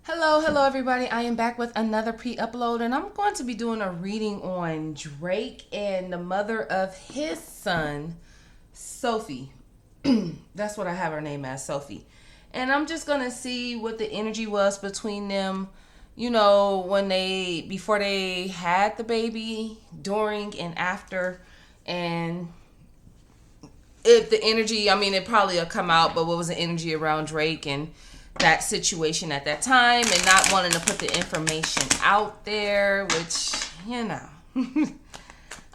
Hello everybody. I am back with another pre-upload and I'm going to be doing a reading on Drake and the mother of his son, Sophie. That's what I have her name as, Sophie. And I'm just going to see what the energy was between them, before they had the baby, during and after, and if the energy, it probably will come out, but what was the energy around Drake and that situation at that time, and not wanting to put the information out there, which,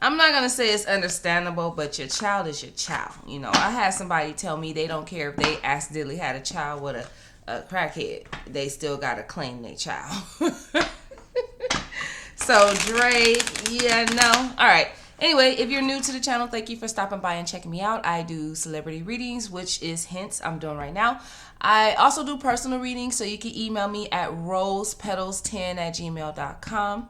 I'm not going to say it's understandable, but your child is your child. I had somebody tell me they don't care if they accidentally had a child with a crackhead. They still got to claim their child. So, Drake, all right. Anyway, if you're new to the channel, thank you for stopping by and checking me out. I do celebrity readings, which is hints I'm doing right now. I also do personal readings, so you can email me at rosepetals10@gmail.com.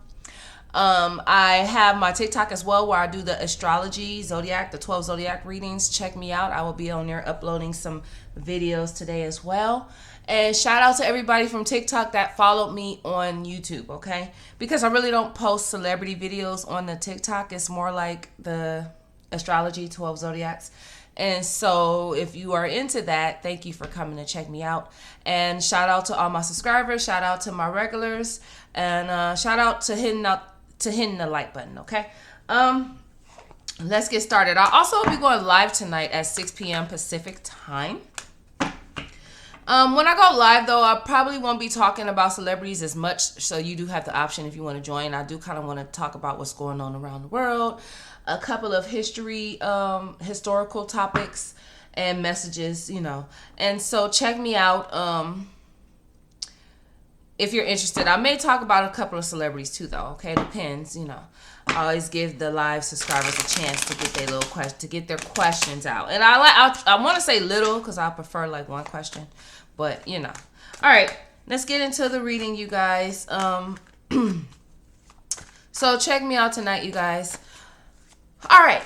I have my TikTok as well, where I do the astrology, zodiac, the 12 zodiac readings. Check me out. I will be on there uploading some videos today as well. And shout out to everybody from TikTok that followed me on YouTube, okay? Because I really don't post celebrity videos on the TikTok. It's more like the astrology, 12 zodiacs. And so if you are into that, thank you for coming to check me out. And shout out to all my subscribers. Shout out to my regulars. And shout out to hitting the like button, okay? Let's get started. I'll also be going live tonight at 6 p.m. Pacific time. When I go live, though, I probably won't be talking about celebrities as much, so you do have the option if you want to join. I do kind of want to talk about what's going on around the world, a couple of historical topics and messages, And so check me out if you're interested. I may talk about a couple of celebrities too, though, okay? Depends, I always give the live subscribers a chance to get their questions out. And I want to say little because I prefer like one question, but All right, let's get into the reading, you guys. So check me out tonight, you guys. All right,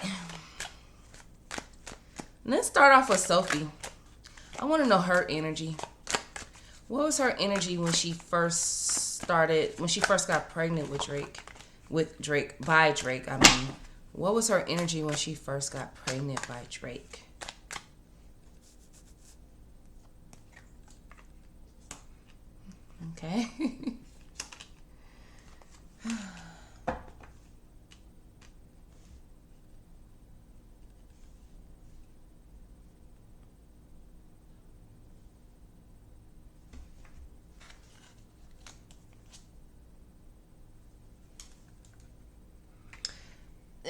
let's start off with Sophie. I want to know her energy. What was her energy when she first got pregnant with Drake? By Drake, I mean. What was her energy when she first got pregnant by Drake? Okay.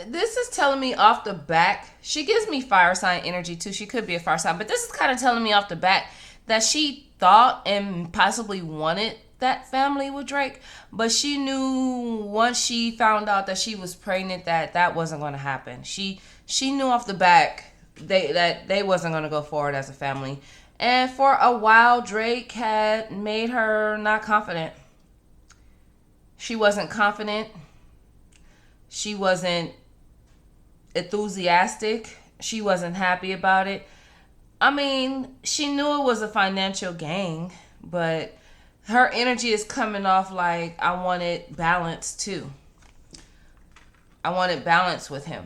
This is telling me off the back. She gives me fire sign energy too. She could be a fire sign, but this is kind of telling me off the back that she thought and possibly wanted that family with Drake, but she knew once she found out that she was pregnant that wasn't going to happen. She knew off the back that they wasn't going to go forward as a family. And for a while, Drake had made her not confident. She wasn't confident. She wasn't enthusiastic. She wasn't happy about it. She knew it was a financial gain, but her energy is coming off like, I wanted balance too. I wanted balance with him.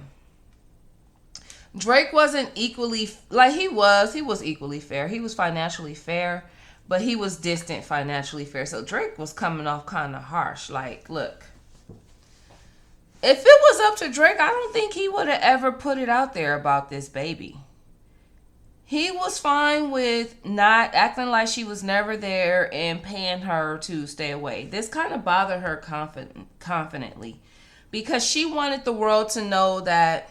Drake wasn't equally, he was equally fair. He was financially fair, but he was distant financially fair. So Drake was coming off kind of harsh. Like, look, if it was up to Drake, I don't think he would have ever put it out there about this baby. He was fine with not acting like she was never there and paying her to stay away. This kind of bothered her confidently because she wanted the world to know that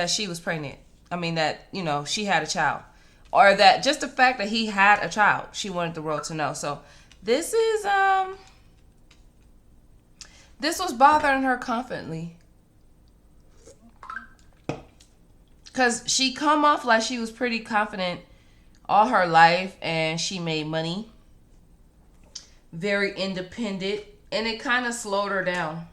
she was pregnant. She had a child. Or that just the fact that he had a child, she wanted the world to know. So this was bothering her confidently. Because she come off like she was pretty confident all her life and she made money. Very independent. And it kind of slowed her down.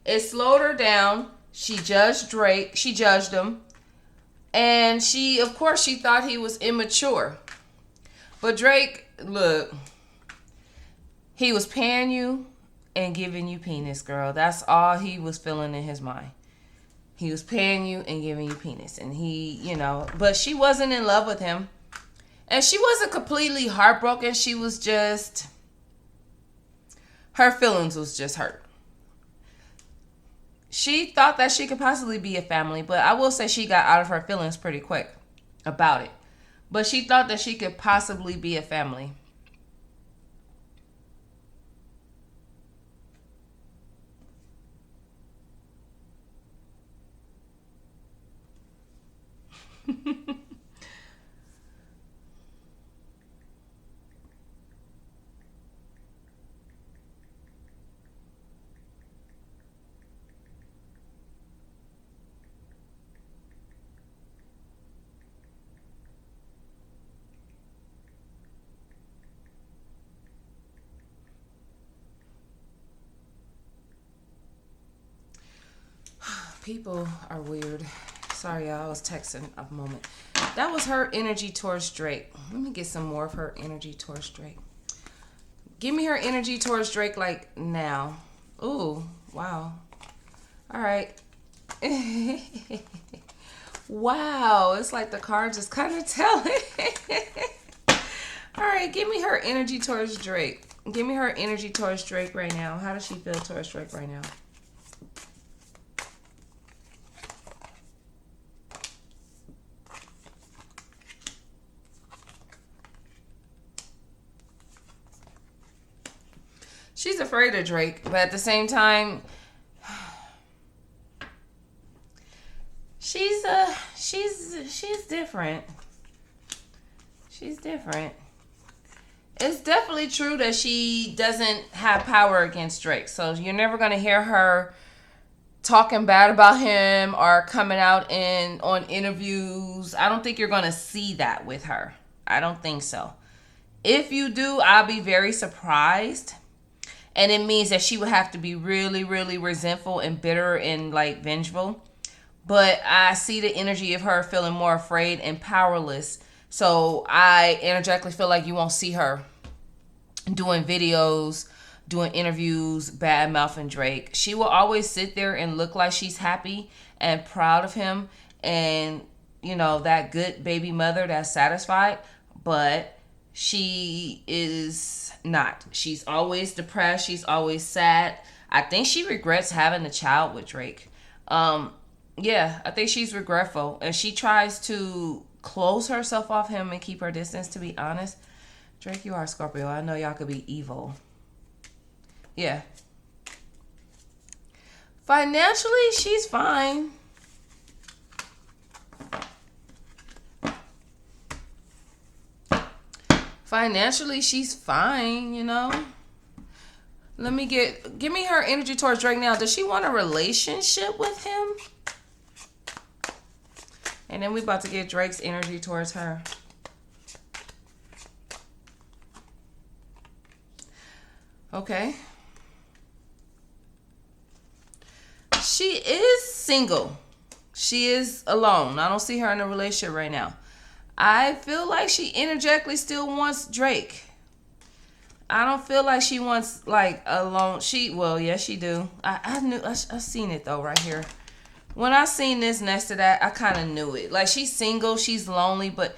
It slowed her down. She judged Drake. She judged him. And she, of course, she thought he was immature. But Drake, look, he was paying you and giving you penis, girl. That's all he was feeling in his mind. He was paying you and giving you penis. And he, you know, but she wasn't in love with him. And she wasn't completely heartbroken. She was just, her feelings was just hurt. She thought that she could possibly be a family, but I will say she got out of her feelings pretty quick about it. But she thought that she could possibly be a family. People are weird. Sorry, y'all. I was texting a moment. That was her energy towards Drake. Let me get some more of her energy towards Drake. Give me her energy towards Drake like now. Ooh, wow. All right. Wow, it's like the cards just kind of telling. All right, give me her energy towards Drake. Give me her energy towards Drake right now. How does she feel towards Drake right now? She's afraid of Drake, but at the same time, she's different. She's different. It's definitely true that she doesn't have power against Drake. So you're never gonna hear her talking bad about him or coming out on interviews. I don't think you're gonna see that with her. I don't think so. If you do, I'll be very surprised. And it means that she would have to be really, really resentful and bitter and like vengeful. But I see the energy of her feeling more afraid and powerless. So I energetically feel like you won't see her doing videos, doing interviews, bad mouthing Drake. She will always sit there and look like she's happy and proud of him. And, you know, that good baby mother that's satisfied. But she is not. She's always depressed. She's always sad. I think she regrets having a child with Drake. Yeah, I think she's regretful. And she tries to close herself off him and keep her distance, to be honest. Drake, you are a Scorpio. I know y'all could be evil. Yeah. Financially, she's fine. Financially, she's fine, you know. Give me her energy towards Drake now. Does she want a relationship with him? And then we about to get Drake's energy towards her. Okay. She is single. She is alone. I don't see her in a relationship right now. I feel like she energetically still wants Drake. I don't feel like she wants like alone. Well, yes, she do. I seen it though right here. When I seen this next to that, I kind of knew it. Like she's single, she's lonely, but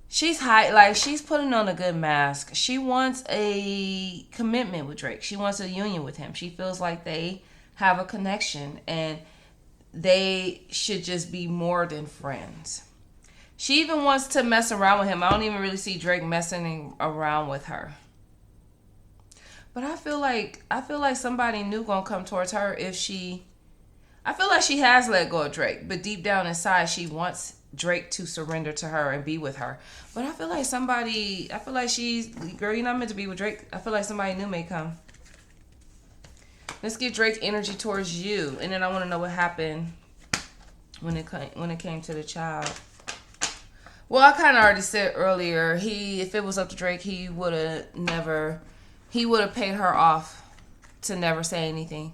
she's high. Like she's putting on a good mask. She wants a commitment with Drake. She wants a union with him. She feels like they have a connection and they should just be more than friends. She even wants to mess around with him. I don't even really see Drake messing around with her. But I feel like somebody new gonna come towards her if she. I feel like she has let go of Drake, but deep down inside she wants Drake to surrender to her and be with her. But I feel like she's, girl, you're not meant to be with Drake. I feel like somebody new may come. Let's get Drake energy towards you, and then I want to know what happened when it came to the child. Well, I kind of already said earlier, if it was up to Drake, he would have paid her off to never say anything.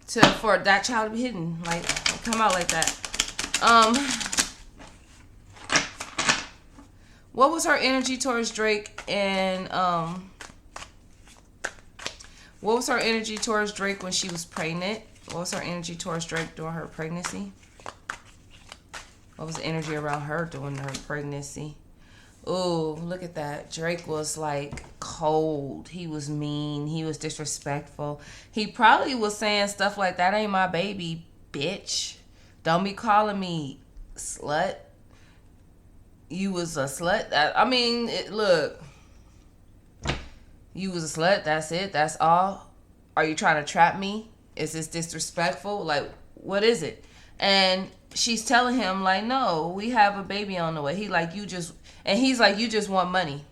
For that child to be hidden, like, come out like that. What was her energy towards Drake and what was her energy towards Drake when she was pregnant? What was her energy towards Drake during her pregnancy? What was the energy around her during her pregnancy? Ooh, look at that. Drake was like cold. He was mean. He was disrespectful. He probably was saying stuff like, that ain't my baby, bitch. Don't be calling me slut. You was a slut. Look. You was a slut. That's it. That's all. Are you trying to trap me? Is this disrespectful? Like, what is it? And she's telling him, like, no, we have a baby on the way. He's like, you just want money.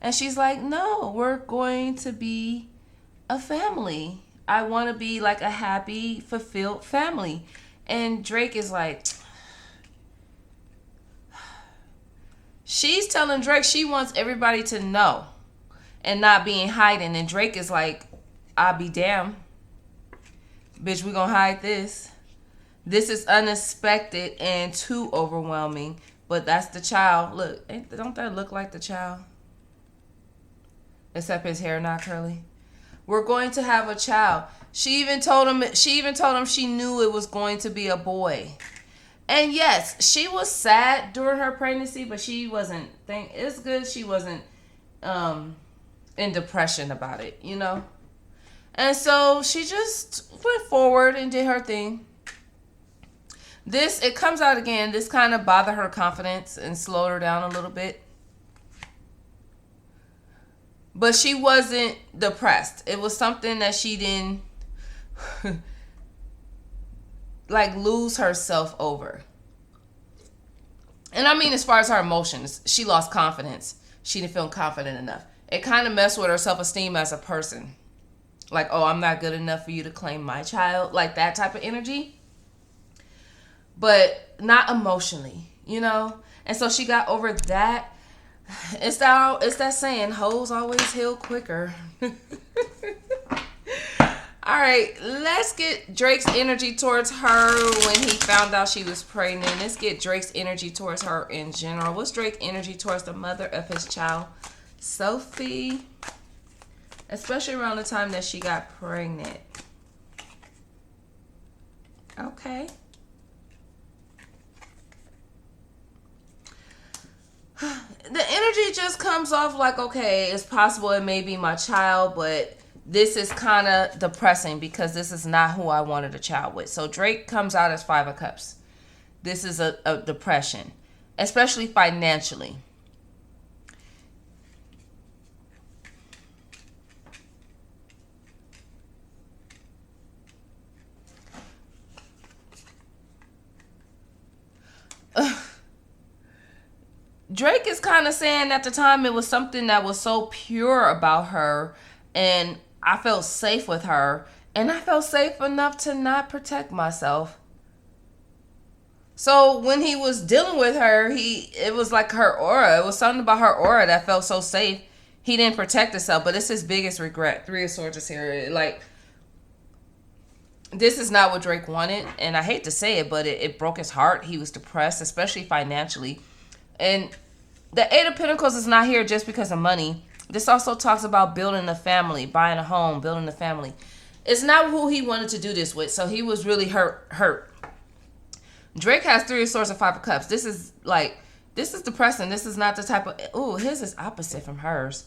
And she's like, no, we're going to be a family. I want to be like a happy, fulfilled family. And Drake is like, she's telling Drake she wants everybody to know and not be in hiding. And Drake is like, I'll be damned. Bitch, we gonna hide this. This is unexpected and too overwhelming. But that's the child. Look, don't that look like the child? Except his hair not curly. We're going to have a child. She even told him she knew it was going to be a boy. And yes, she was sad during her pregnancy, but she wasn't it's good she wasn't in depression about it, you know? And so she just went forward and did her thing. It comes out again. This kind of bothered her confidence and slowed her down a little bit. But she wasn't depressed. It was something that she didn't like lose herself over. And I mean, as far as her emotions, she lost confidence. She didn't feel confident enough. It kind of messed with her self-esteem as a person. Like, oh, I'm not good enough for you to claim my child. Like that type of energy. But not emotionally, you know? And so she got over that. It's that saying, hoes always heal quicker. All right, let's get Drake's energy towards her when he found out she was pregnant. Let's get Drake's energy towards her in general. What's Drake's energy towards the mother of his child, Sophie? Especially around the time that she got pregnant. Okay. The energy just comes off like, okay, it's possible it may be my child, but this is kind of depressing because this is not who I wanted a child with. So Drake comes out as 5 of Cups. This is a depression, especially financially. Drake is kind of saying at the time it was something that was so pure about her, and I felt safe with her, and I felt safe enough to not protect myself. So when he was dealing with her, it was like her aura. It was something about her aura that felt so safe. He didn't protect himself, but it's his biggest regret. 3 of Swords is here. Like, this is not what Drake wanted, and I hate to say it, but it broke his heart. He was depressed, especially financially. And the 8 of Pentacles is not here just because of money. This also talks about building a family, buying a home, building a family. It's not who he wanted to do this with, so he was really hurt. Drake has 3 of Swords and 5 of Cups. This is depressing. This is not the type of... Ooh, his is opposite from hers.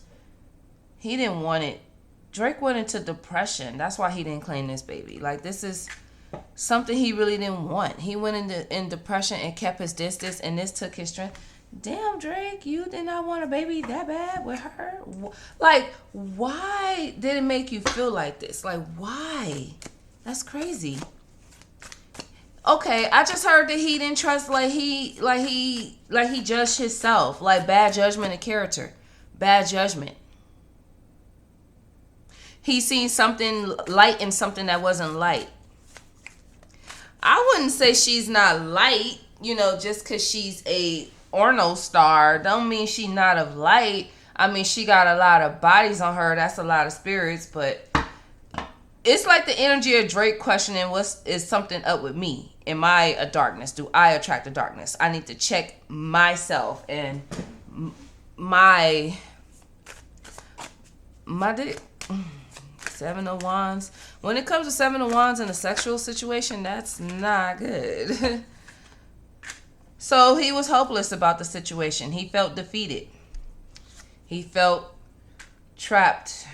He didn't want it. Drake went into depression. That's why he didn't claim this baby. Like, this is something he really didn't want. He went in depression and kept his distance, and this took his strength. Damn, Drake, you did not want a baby that bad with her? Like, why did it make you feel like this? Like, why? That's crazy. Okay, I just heard that he didn't trust, he judged himself. Like, bad judgment of character. Bad judgment. He seen something light in something that wasn't light. I wouldn't say she's not light, just because she's a Orno star don't mean she not of light. I mean, she got a lot of bodies on her. That's a lot of spirits, but it's like the energy of Drake questioning is something up with me. Am I a darkness? Do I attract a darkness? I need to check myself and my Seven of Wands. When it comes to Seven of Wands in a sexual situation, that's not good. So he was hopeless about the situation. He felt defeated. He felt trapped.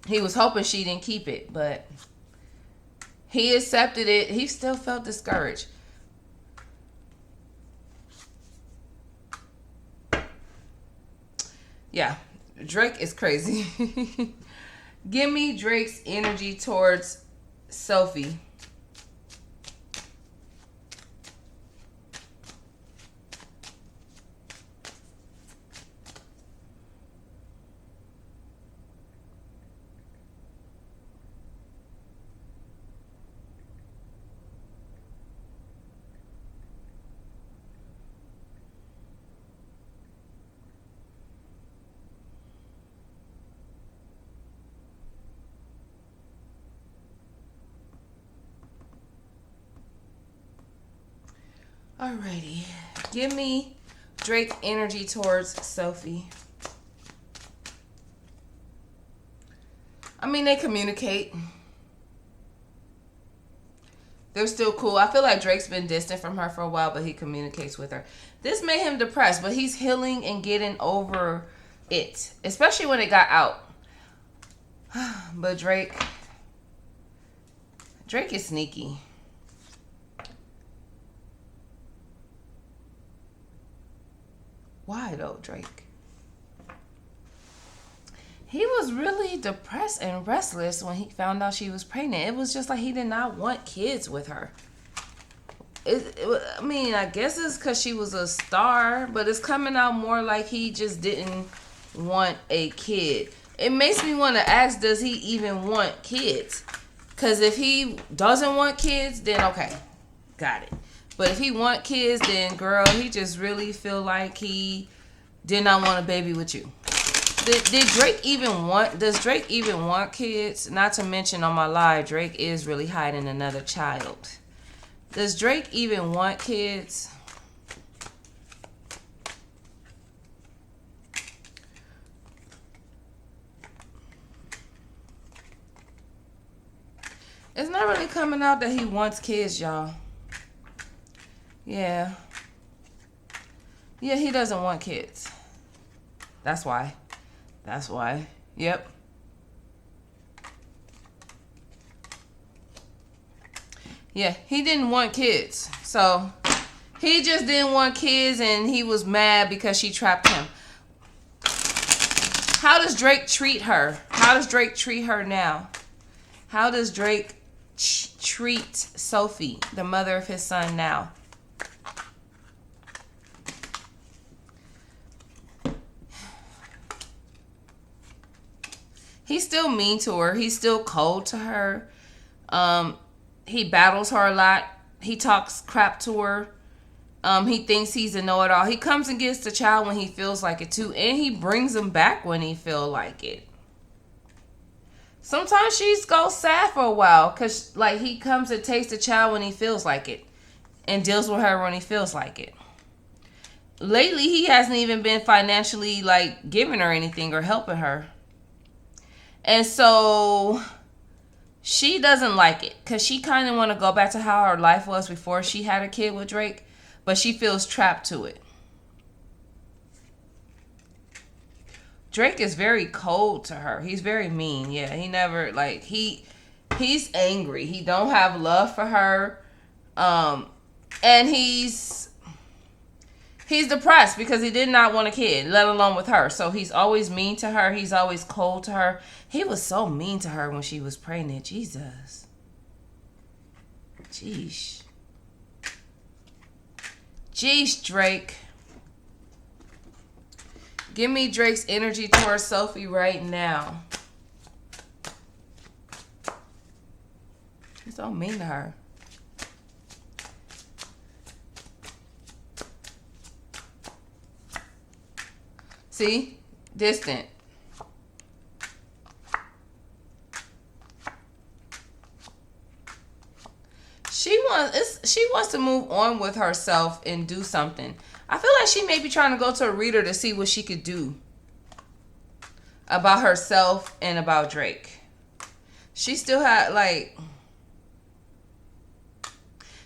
He was hoping she didn't keep it, but he accepted it. He still felt discouraged. Yeah, Drake is crazy. Give me Drake's energy towards Sophie. Alrighty. Give me Drake energy towards Sophie. I mean, they communicate. They're still cool. I feel like Drake's been distant from her for a while, but he communicates with her. This made him depressed, but he's healing and getting over it, especially when it got out. But Drake is sneaky. Why though, Drake? He was really depressed and restless when he found out she was pregnant. It was just like he did not want kids with her. I mean, I guess it's because she was a star, but it's coming out more like he just didn't want a kid. It makes me want to ask, does he even want kids? Because if he doesn't want kids, then okay, got it. But if he want kids, then girl, he just really feel like he did not want a baby with you. Did Drake even want, does Drake even want kids? Not to mention on my live, Drake is really hiding another child. Does Drake even want kids? It's not really coming out that he wants kids, y'all. Yeah. Yeah, he doesn't want kids. That's why. That's why. Yep. Yeah, he didn't want kids. So, he just didn't want kids and he was mad because she trapped him. How does Drake treat her? How does Drake treat her now? How does Drake treat Sophie, the mother of his son, now? He's still mean to her. He's still cold to her. He battles her a lot. He talks crap to her. He thinks he's a know-it-all. He comes and gets the child when he feels like it too. And he brings him back when he feel like it. Sometimes she goes sad for a while. Because like he comes and takes the child when he feels like it. And deals with her when he feels like it. Lately, he hasn't even been financially like giving her anything or helping her. And so she doesn't like it because she kind of want to go back to how her life was before she had a kid with Drake, but she feels trapped to it. Drake is very cold to her. He's very mean. Yeah, he never like he's angry. He don't have love for her. And he's depressed because he did not want a kid, let alone with her. So he's always mean to her. He's always cold to her. He was so mean to her when she was pregnant. Jesus. Jeez. Jeez, Drake. Give me Drake's energy towards Sophie right now. He's so mean to her. See? Distant. she wants to move on with herself and do something. I feel like she may be trying to go to a reader to see what she could do about herself and about Drake. She still had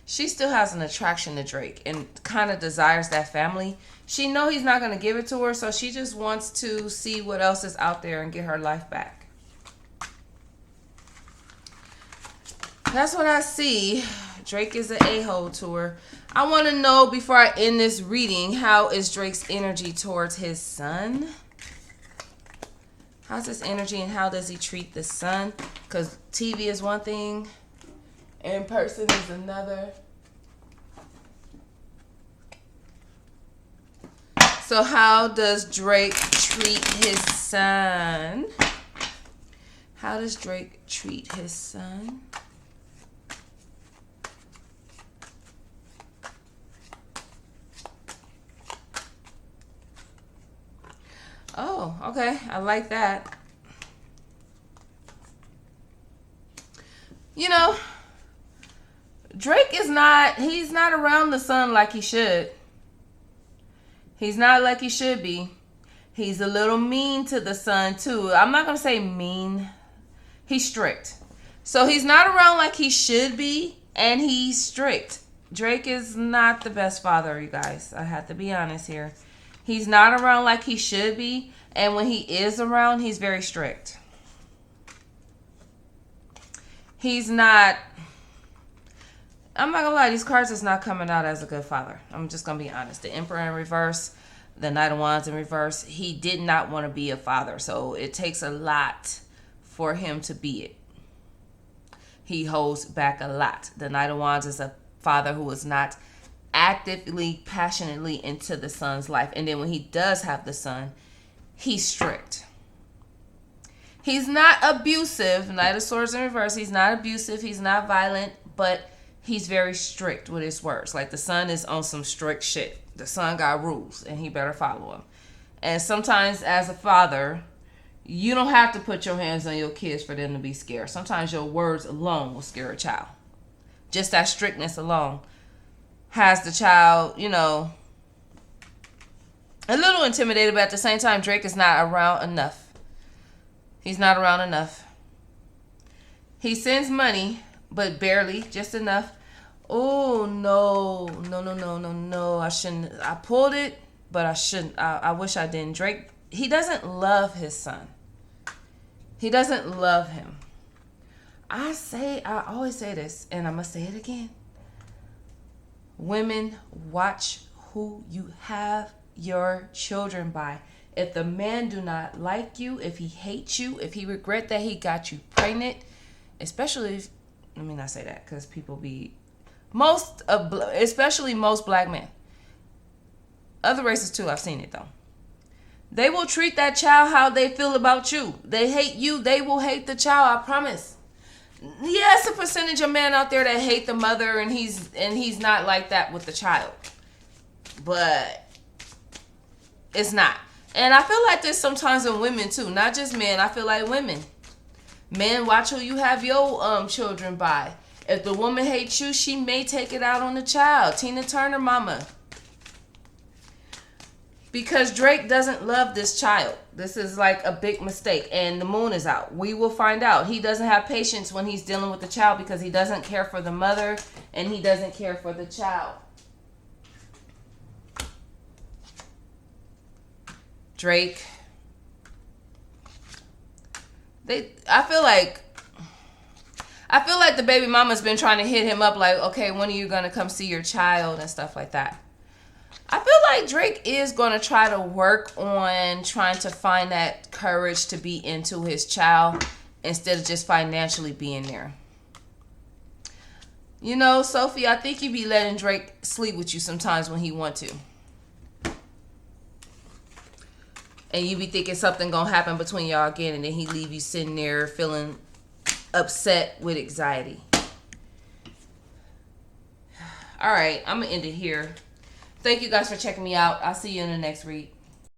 she still has an attraction to Drake and kind of desires that family. She know he's not going to give it to her, so she just wants to see what else is out there and get her life back. That's what I see. Drake is an a-hole to her. I want to know, before I end this reading, how is Drake's energy towards his son? How's his energy and how does he treat the son? Because TV is one thing, in person is another. So how does Drake treat his son? How does Drake treat his son? Oh, okay. I like that. You know, Drake he's not around the son like he should. He's not like he should be. He's a little mean to the son too. I'm not going to say mean. He's strict. So he's not around like he should be, and he's strict. Drake is not the best father, you guys. I have to be honest here. He's not around like he should be. And when he is around, he's very strict. He's not... I'm not going to lie. These cards is not coming out as a good father. I'm just going to be honest. The Emperor in reverse, the Knight of Wands in reverse. He did not want to be a father. So it takes a lot for him to be it. He holds back a lot. The Knight of Wands is a father who is not actively, passionately into the son's life. And then when he does have the son, he's strict. He's not abusive. Knight of Swords in reverse. He's not abusive. He's not violent. But he's very strict with his words. Like the son is on some strict shit. The son got rules and he better follow them. And sometimes as a father, you don't have to put your hands on your kids for them to be scared. Sometimes your words alone will scare a child. Just that strictness alone has the child, you know, a little intimidated, but at the same time, Drake is not around enough. He's not around enough. He sends money, but barely, just enough. Oh, no. I shouldn't. I pulled it, but I shouldn't. I wish I didn't. Drake, he doesn't love his son. He doesn't love him. I always say this, and I'm going to say it again. Women, watch who you have your children by. If the man do not like you, if he hates you, if he regret that he got you pregnant, especially if, let me not say that because people be, especially most black men. Other races too, I've seen it though. They will treat that child how they feel about you. They hate you, they will hate the child, I promise. Yes, a percentage of men out there that hate the mother and he's not like that with the child. But it's not. And I feel like this sometimes in women too, not just men. I feel like women. Men, watch who you have your children by. If the woman hates you, she may take it out on the child. Tina Turner mama. Because Drake doesn't love this child. This is like a big mistake. And the moon is out. We will find out. He doesn't have patience when he's dealing with the child because he doesn't care for the mother and he doesn't care for the child. Drake. I feel like the baby mama's been trying to hit him up like, okay, when are you going to come see your child and stuff like that. I feel like Drake is going to try to work on trying to find that courage to be into his child instead of just financially being there. You know, Sophie, I think you be letting Drake sleep with you sometimes when he want to. And you be thinking something going to happen between y'all again and then he leave you sitting there feeling upset with anxiety. All right, I'm going to end it here. Thank you guys for checking me out. I'll see you in the next read.